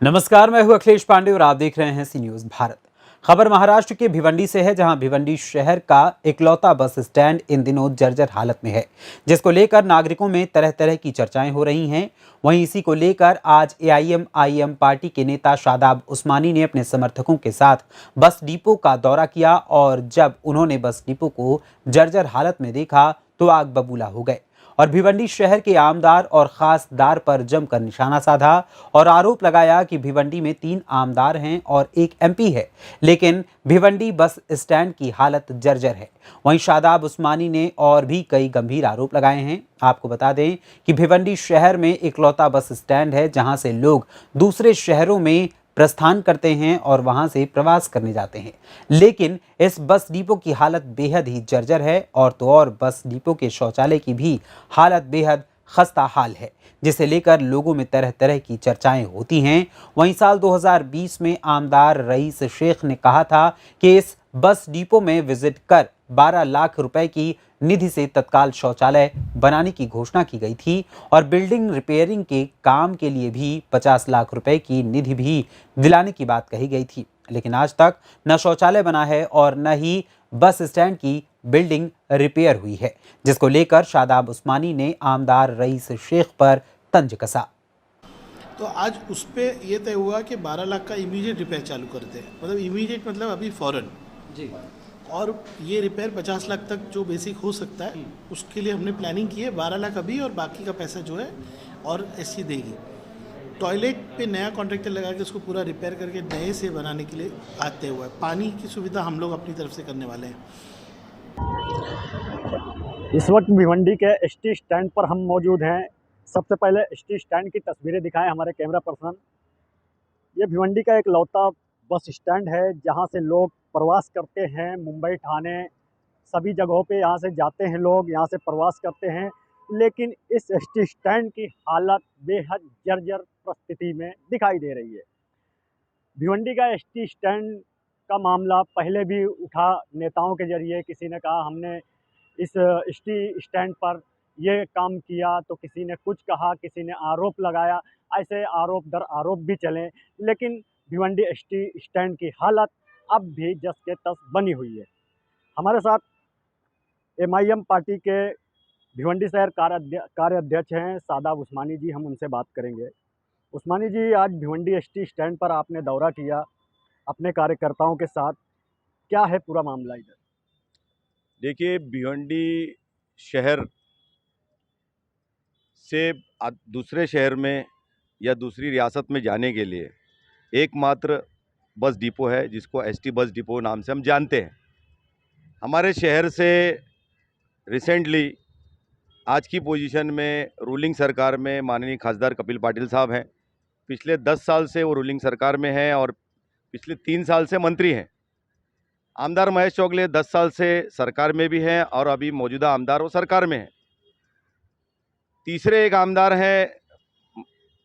नमस्कार, मैं हूं अखिलेश पांडे और आप देख रहे हैं सी न्यूज भारत। खबर महाराष्ट्र के भिवंडी से है, जहां भिवंडी शहर का इकलौता बस स्टैंड इन दिनों जर्जर हालत में है, जिसको लेकर नागरिकों में तरह तरह की चर्चाएं हो रही हैं। वहीं इसी को लेकर आज एआईएमआईएम पार्टी के नेता शादाब उस्मानी ने अपने समर्थकों के साथ बस डिपो का दौरा किया और जब उन्होंने बस डिपो को जर्जर हालत में देखा तो आग बबूला हो गए और भिवंडी शहर के आमदार और खासदार पर जमकर निशाना साधा और आरोप लगाया कि भिवंडी में 3 आमदार हैं और 1 एमपी है, लेकिन भिवंडी बस स्टैंड की हालत जर्जर है। वहीं शादाब उस्मानी ने और भी कई गंभीर आरोप लगाए हैं। आपको बता दें कि भिवंडी शहर में इकलौता बस स्टैंड है, जहां से लोग दूसरे शहरों में प्रस्थान करते हैं और वहां से प्रवास करने जाते हैं, लेकिन इस बस डिपो की हालत बेहद ही जर्जर है और तो और बस डिपो के शौचालय की भी हालत बेहद खस्ता हाल है, जिसे लेकर लोगों में तरह तरह की चर्चाएं होती हैं। वहीं साल 2020 में आमदार रईस शेख ने कहा था कि इस बस डिपो में विजिट कर 12 लाख रुपए की निधि से तत्काल शौचालय बनाने की घोषणा की गई थी और बिल्डिंग रिपेयरिंग के काम के लिए भी 50 लाख रुपए की निधि भी दिलाने की बात कही गई थी, लेकिन आज तक न शौचालय बना है और न ही बस स्टैंड की बिल्डिंग रिपेयर हुई है, जिसको लेकर शादाब उस्मानी ने आमदार रईस शेख पर तंज कसा। तो आज उस पर यह तय हुआ कि 12 लाख का इमीडिएट रिपेयर चालू करते हैं, मतलब इमीडिएट मतलब अभी फ़ौरन जी। और ये रिपेयर 50 लाख तक जो बेसिक हो सकता है उसके लिए हमने प्लानिंग की है। 12 लाख अभी और बाकी का पैसा जो है और एससी देगी। टॉयलेट पे नया कॉन्ट्रैक्टर लगा के उसको पूरा रिपेयर करके नए से बनाने के लिए आते हुआ है। पानी की सुविधा हम लोग अपनी तरफ से करने वाले हैं। इस वक्त भिवंडी के एसटी स्टैंड पर हम मौजूद हैं। सबसे पहले एसटी स्टैंड की तस्वीरें दिखाएं हमारे कैमरा पर्सन। ये भिवंडी का एक लौता बस स्टैंड है, जहां से लोग प्रवास करते हैं। मुंबई, ठाणे, सभी जगहों पे यहाँ से जाते हैं लोग, यहाँ से प्रवास करते हैं। लेकिन इस एसटी स्टैंड की हालत बेहद जर्जर परिस्थिति में दिखाई दे रही है। भिवंडी का एसटी स्टैंड का मामला पहले भी उठा, नेताओं के जरिए किसी ने कहा हमने इस एसटी स्टैंड पर ये काम किया, तो किसी ने कुछ कहा, किसी ने आरोप लगाया। ऐसे आरोप दर आरोप भी चले, लेकिन भिवंडी एसटी स्टैंड की हालत अब भी जस के तस बनी हुई है। हमारे साथ एमआईएम पार्टी के भिवंडी शहर कार्याध्यक्ष हैं शादाब उस्मानी जी, हम उनसे बात करेंगे। उस्मानी जी, आज भिवंडी एसटी स्टैंड पर आपने दौरा किया अपने कार्यकर्ताओं के साथ, क्या है पूरा मामला इधर? देखिए, भिवंडी शहर से दूसरे शहर में या दूसरी रियासत में जाने के लिए एकमात्र बस डिपो है, जिसको एसटी बस डिपो नाम से हम जानते हैं। हमारे शहर से रिसेंटली आज की पोजीशन में रूलिंग सरकार में माननीय खासदार कपिल पाटिल साहब हैं। पिछले 10 साल से वो रूलिंग सरकार में हैं और पिछले 3 साल से मंत्री हैं। आमदार महेश चौगले 10 साल से सरकार में भी हैं और अभी मौजूदा आमदार वो सरकार में हैं। तीसरे एक आमदार हैं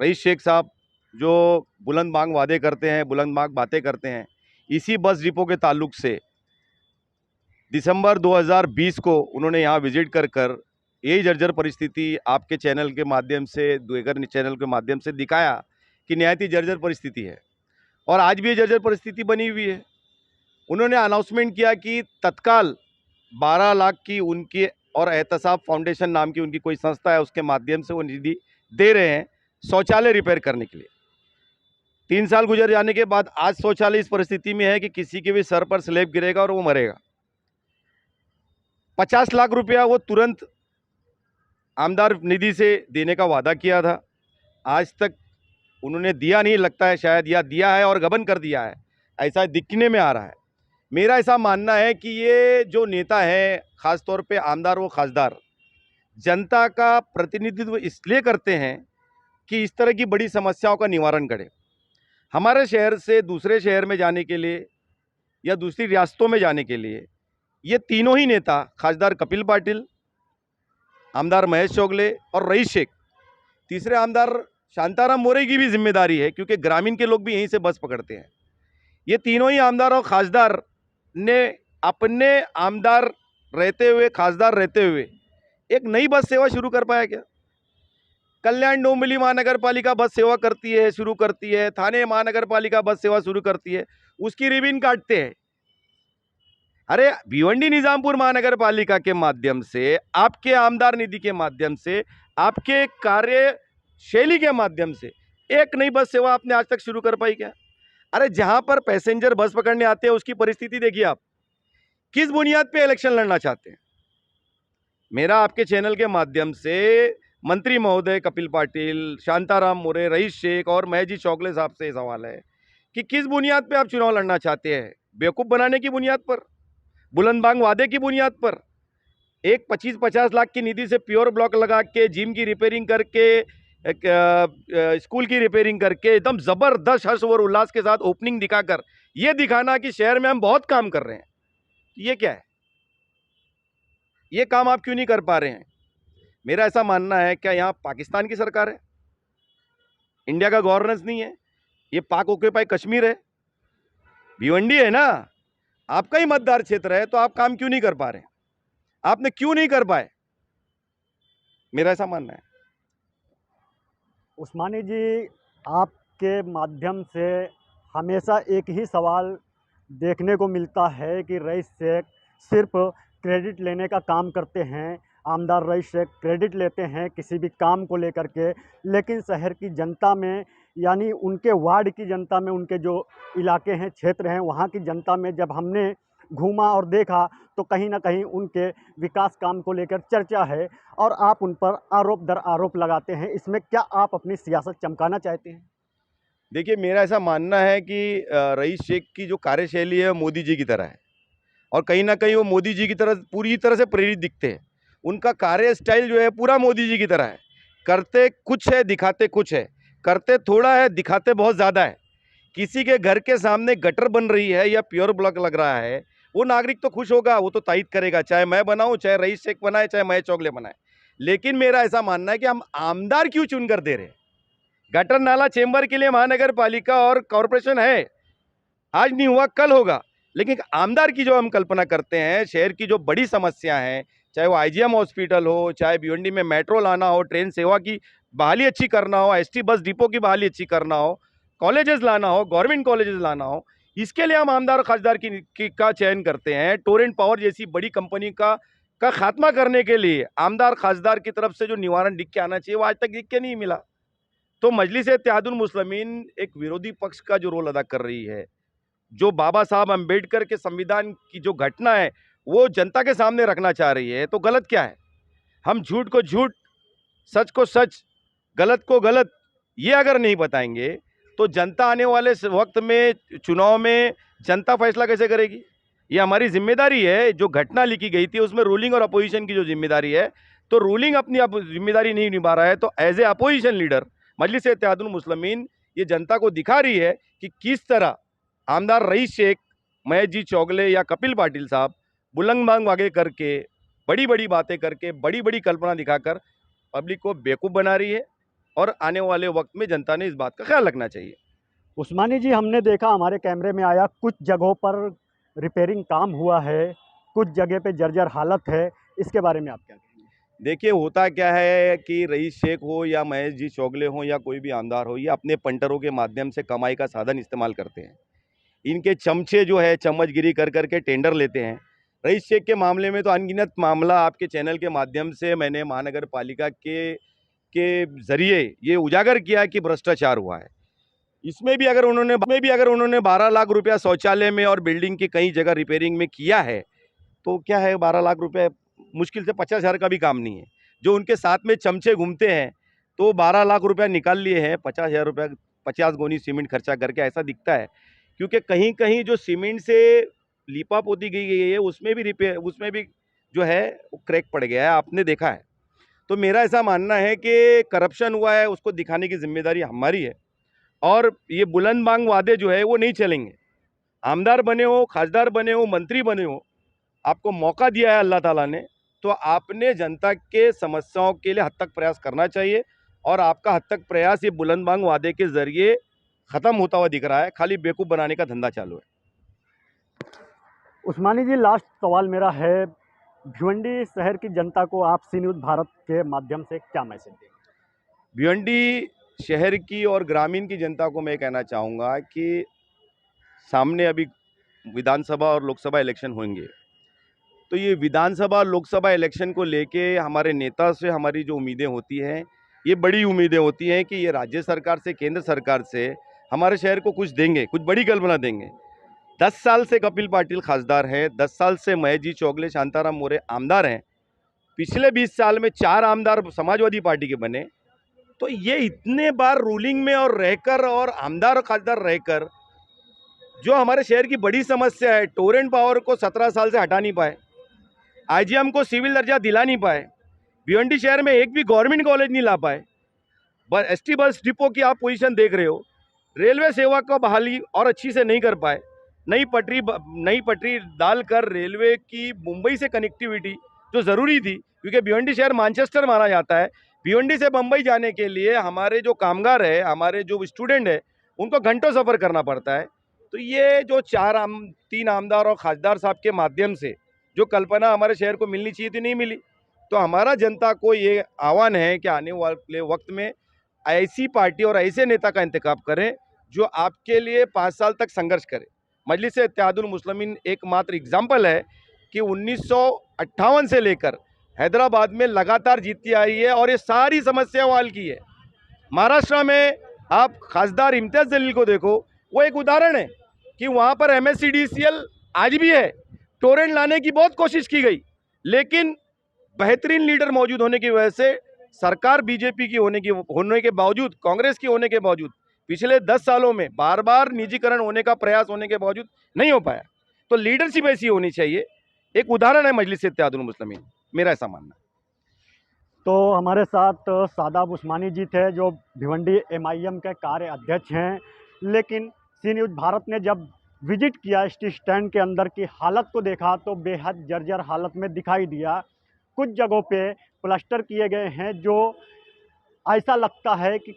रईस शेख साहब, जो बुलंद मांग वादे करते हैं, बुलंद मांग बातें करते हैं। इसी बस डिपो के ताल्लुक से दिसंबर 2020 को उन्होंने यहाँ विजिट कर यही जर्जर परिस्थिति आपके चैनल के माध्यम से, दूसरे चैनल के माध्यम से दिखाया कि निहायत ही जर्जर परिस्थिति है और आज भी ये जर्जर परिस्थिति बनी हुई है। उन्होंने अनाउंसमेंट किया कि तत्काल 12 लाख की उनकी और एहतसाब फाउंडेशन नाम की उनकी कोई संस्था है, उसके माध्यम से वो निधि दे रहे हैं शौचालय रिपेयर करने के लिए। 3 साल गुजर जाने के बाद आज शौचालय इस परिस्थिति में है कि किसी के भी सर पर स्लैब गिरेगा और वो मरेगा। 50 लाख रुपया वो तुरंत आमदार निधि से देने का वादा किया था, आज तक उन्होंने दिया नहीं लगता है, शायद या दिया है और गबन कर दिया है, ऐसा दिखने में आ रहा है। मेरा ऐसा मानना है कि ये जो नेता है, ख़ास तौर पे आमदार व खासदार, जनता का प्रतिनिधित्व इसलिए करते हैं कि इस तरह की बड़ी समस्याओं का निवारण करें। हमारे शहर से दूसरे शहर में जाने के लिए या दूसरी रियासतों में जाने के लिए ये तीनों ही नेता, खासदार कपिल पाटिल, आमदार महेश चौगले और रईस शेख, तीसरे आमदार शांताराम मोरे की भी जिम्मेदारी है, क्योंकि ग्रामीण के लोग भी यहीं से बस पकड़ते हैं। ये तीनों ही आमदार और खासदार ने अपने आमदार रहते हुए, खासदार रहते हुए एक नई बस सेवा शुरू कर पाया क्या? कल्याण डोंबिवली महानगर पालिका बस सेवा करती है, शुरू करती है, थाने महानगर पालिका बस सेवा शुरू करती है, उसकी रिबन काटते हैं। अरे भिवंडी निजामपुर महानगर पालिका के माध्यम से, आपके आमदार निधि के माध्यम से, आपके कार्यशैली के माध्यम से एक नई बस सेवा आपने आज तक शुरू कर पाई क्या? अरे जहां पर पैसेंजर बस पकड़ने आते हैं उसकी परिस्थिति देखिए आप, किस बुनियाद पे इलेक्शन लड़ना चाहते हैं। मेरा आपके चैनल के माध्यम से मंत्री महोदय कपिल पाटिल, शांताराम मोरे, रईस शेख और महजी चौगले साहब से सवाल है कि किस बुनियाद पे आप चुनाव लड़ना चाहते हैं? बेवकूफ़ बनाने की बुनियाद पर, बुलंदबांग वादे की बुनियाद पर, एक 25-50 लाख की निधि से प्योर ब्लॉक लगा के, जिम की रिपेयरिंग करके, स्कूल की रिपेयरिंग करके, एकदम ज़बरदस्त हर्ष और उल्लास के साथ ओपनिंग दिखाकर ये दिखाना कि शहर में हम बहुत काम कर रहे हैं। ये क्या है? ये काम आप क्यों नहीं कर पा रहे हैं? मेरा ऐसा मानना है, क्या यहाँ पाकिस्तान की सरकार है? इंडिया का गवर्नेंस नहीं है? ये पाक ऑक्यूपाई कश्मीर है? भिवंडी है ना, आपका ही मतदार क्षेत्र है, तो आप काम क्यों नहीं कर पा रहे? आपने क्यों नहीं कर पाए? मेरा ऐसा मानना है। उस्मानी जी, आपके माध्यम से हमेशा एक ही सवाल देखने को मिलता है कि रईस शेख सिर्फ क्रेडिट लेने का काम करते हैं। आमदार रईस शेख क्रेडिट लेते हैं किसी भी काम को लेकर के, लेकिन शहर की जनता में, यानी उनके वार्ड की जनता में, उनके जो इलाके हैं, क्षेत्र हैं, वहाँ की जनता में जब हमने घूमा और देखा तो कहीं ना कहीं उनके विकास काम को लेकर चर्चा है और आप उन पर आरोप दर आरोप लगाते हैं। इसमें क्या आप अपनी सियासत चमकाना चाहते हैं? देखिए, मेरा ऐसा मानना है कि रईस शेख की जो कार्यशैली है मोदी जी की तरह है, और कहीं ना कहीं वो मोदी जी की तरह पूरी तरह से प्रेरित दिखते हैं। उनका कार्य स्टाइल जो है पूरा मोदी जी की तरह है। करते कुछ है, दिखाते कुछ है। करते थोड़ा है, दिखाते बहुत ज़्यादा है। किसी के घर के सामने गटर बन रही है या प्योर ब्लॉक लग रहा है, वो नागरिक तो खुश होगा, वो तो तायद करेगा, चाहे मैं बनाऊं, चाहे रईस शेख बनाए, चाहे मैं चौगले बनाए। लेकिन मेरा ऐसा मानना है कि हम आमदार क्यों चुन कर दे रहे हैं? गटर नाला चेंबर के लिए महानगर पालिका और कॉरपोरेशन है, आज नहीं हुआ कल होगा। लेकिन आमदार की जो हम कल्पना करते हैं, शहर की जो बड़ी समस्या हैं, चाहे वो आईजीएम हॉस्पिटल हो, चाहे भिवंडी में मेट्रो लाना हो, ट्रेन सेवा की बहाली अच्छी करना हो, एसटी बस डिपो की बहाली अच्छी करना हो, कॉलेजेस लाना हो, गवर्नमेंट कॉलेजेस लाना हो, इसके लिए हम आमदार और खासदार का चयन करते हैं। टोरेंट पावर जैसी बड़ी कंपनी का खात्मा करने के लिए आमदार खासदार की तरफ से जो निवारण दिख के आना चाहिए, वो आज तक दिख के नहीं मिला। तो मजलिस-ए-इत्तेहादुल मुस्लिमीन एक विरोधी पक्ष का जो रोल अदा कर रही है, जो बाबा साहब अम्बेडकर के संविधान की जो घटना है वो जनता के सामने रखना चाह रही है, तो गलत क्या है? हम झूठ को झूठ, सच को सच, गलत को गलत, ये अगर नहीं बताएंगे तो जनता आने वाले वक्त में, चुनाव में जनता फैसला कैसे करेगी? ये हमारी जिम्मेदारी है। जो घटना लिखी गई थी उसमें रूलिंग और अपोजिशन की जो जिम्मेदारी है, तो रूलिंग अपनी जिम्मेदारी नहीं निभा रहा है, तो as a opposition leader Majlis e Ittehadul Muslimeen ये जनता को दिखा रही है कि किस तरह आमदार रईस शेख, महजी चौगले या कपिल पाटिल साहब बुलंदबांग वागे करके, बड़ी बड़ी बातें करके, बड़ी बड़ी कल्पना दिखाकर पब्लिक को बेवकूफ़ बना रही है, और आने वाले वक्त में जनता ने इस बात का ख्याल रखना चाहिए। उस्मानी जी, हमने देखा, हमारे कैमरे में आया, कुछ जगहों पर रिपेयरिंग काम हुआ है, कुछ जगह पे जर्जर हालत है, इसके बारे में आप क्या कहेंगे? देखिए, होता क्या है कि रईस शेख हो या महेश जी चौगले हो या कोई भी आमदार हो, ये अपने पंटरों के माध्यम से कमाई का साधन इस्तेमाल करते हैं। इनके चमचे जो है चम्मचगिरी कर करके टेंडर लेते हैं। रईस शेख के मामले में तो अनगिनत मामला आपके चैनल के माध्यम से मैंने महानगर पालिका के ज़रिए ये उजागर किया कि भ्रष्टाचार हुआ है। इसमें भी अगर उन्होंने 12 लाख रुपया शौचालय में और बिल्डिंग की कई जगह रिपेयरिंग में किया है, तो क्या है, 12 लाख रुपये मुश्किल से 50,000 का भी काम नहीं है। जो उनके साथ में चमचे घूमते हैं तो 12 लाख रुपया निकाल लिए हैं, 50,000 रुपया 50 गोनी सीमेंट खर्चा करके, ऐसा दिखता है। क्योंकि कहीं कहीं जो सीमेंट से लीपा पोती गई है उसमें भी जो है वो क्रैक पड़ गया है, आपने देखा है। तो मेरा ऐसा मानना है कि करप्शन हुआ है, उसको दिखाने की जिम्मेदारी हमारी है, और ये बुलंदबांग वादे जो है वो नहीं चलेंगे। आमदार बने हो, खासदार बने हो, मंत्री बने हो, आपको मौका दिया है अल्लाह ताला ने, तो आपने जनता के समस्याओं के लिए हद तक प्रयास करना चाहिए, और आपका हद तक प्रयास ये बुलंदबांग वादे के ज़रिए ख़त्म होता हुआ दिख रहा है। खाली बेवकूफ़ बनाने का धंधा चालू है। उस्मानी जी, लास्ट सवाल मेरा है, भिवंडी शहर की जनता को आप सी न्यूज़ भारत के माध्यम से क्या मैसेज देंगे? भिवंडी शहर की और ग्रामीण की जनता को मैं कहना चाहूँगा कि सामने अभी विधानसभा और लोकसभा इलेक्शन होंगे, तो ये विधानसभा और लोकसभा इलेक्शन को लेके हमारे नेता से हमारी जो उम्मीदें होती हैं, ये बड़ी उम्मीदें होती हैं कि ये राज्य सरकार से, केंद्र सरकार से हमारे शहर को कुछ देंगे, कुछ बड़ी कल्पना देंगे। 10 साल से कपिल पाटिल खासदार है, 10 साल से महेश जी चौगले, शांताराम मोरे आमदार हैं। पिछले 20 साल में 4 आमदार समाजवादी पार्टी के बने। तो ये इतने बार रूलिंग में और रहकर और आमदार और खासदार रहकर जो हमारे शहर की बड़ी समस्या है, टोरेंट पावर को 17 साल से हटा नहीं पाए, आईजीएम को सिविल दर्जा दिला नहीं पाए, भिवंडी शहर में एक भी गवर्नमेंट कॉलेज नहीं ला पाए, एसटी बस डिपो की आप पोजीशन देख रहे हो, रेलवे सेवा को बहाली और अच्छी से नहीं कर पाए, नई पटरी डालकर रेलवे की मुंबई से कनेक्टिविटी जो ज़रूरी थी, क्योंकि भिवंडी शहर मैनचेस्टर माना जाता है, भिवंडी से बम्बई जाने के लिए हमारे जो कामगार है, हमारे जो स्टूडेंट है, उनको घंटों सफ़र करना पड़ता है। तो ये जो 3 आमदार और खासदार साहब के माध्यम से जो कल्पना हमारे शहर को मिलनी चाहिए थी, नहीं मिली। तो हमारा जनता को ये आह्वान है कि आने वाले वक्त में ऐसी पार्टी और ऐसे नेता का इंतखाब करें जो आपके लिए 5 साल तक संघर्ष करे। मजलिस-ए-इत्तेहादुल मुस्लिमीन एकमात्र एग्जाम्पल है कि 1958 से लेकर हैदराबाद में लगातार जीतती आ रही है और ये सारी समस्याओं हल की है। महाराष्ट्र में आप खासदार इम्तियाज़ जलील को देखो, वो एक उदाहरण है कि वहाँ पर MSCDCL आज भी है। टोरेंट लाने की बहुत कोशिश की गई, लेकिन बेहतरीन लीडर मौजूद होने की वजह से सरकार बीजेपी की होने के बावजूद, कांग्रेस की होने के बावजूद, पिछले 10 सालों में बार बार निजीकरण होने का प्रयास होने के बावजूद नहीं हो पाया। तो लीडरशिप ऐसी होनी चाहिए। एक उदाहरण है मजलिस-ए-इत्तेहादुल मुस्लिमीन, मेरा ऐसा मानना है। तो हमारे साथ सादाब उस्मानी जी थे, जो भिवंडी MIM के कार्य अध्यक्ष हैं। लेकिन सी न्यूज़ भारत ने जब विजिट किया एसटी स्टैंड के अंदर की हालत को देखा तो बेहद जर्जर हालत में दिखाई दिया। कुछ जगहों पे प्लास्टर किए गए हैं, जो ऐसा लगता है कि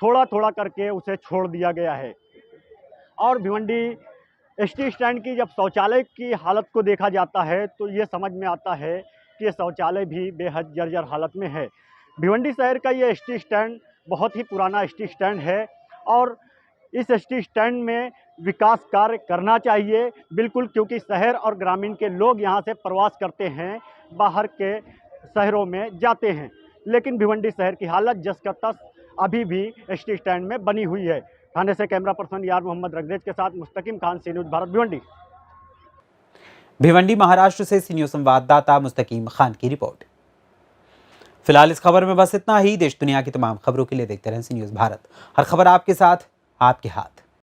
थोड़ा थोड़ा करके उसे छोड़ दिया गया है। और भिवंडी एसटी स्टैंड की जब शौचालय की हालत को देखा जाता है तो ये समझ में आता है कि ये शौचालय भी बेहद जर्जर हालत में है। भिवंडी शहर का ये एसटी स्टैंड बहुत ही पुराना एसटी स्टैंड है और इस एसटी स्टैंड में विकास कार्य करना चाहिए बिल्कुल, क्योंकि शहर और ग्रामीण के लोग यहाँ से प्रवास करते हैं, बाहर के शहरों में जाते हैं। लेकिन भिवंडी शहर की हालत जस का तस अभी भी एसटी स्टैंड में बनी हुई है। थाने से कैमरा पर्सन यार मोहम्मद रंगरेज के साथ मुस्तकीम खान, सी न्यूज़ भारत, भिवंडी। भिवंडी महाराष्ट्र से सी न्यूज़ संवाददाता मुस्तकीम खान की रिपोर्ट। फिलहाल इस खबर में बस इतना ही। देश दुनिया की तमाम खबरों के लिए देखते रहें सी न्यूज़ भारत। हर खबर आपके साथ, आपके हाथ।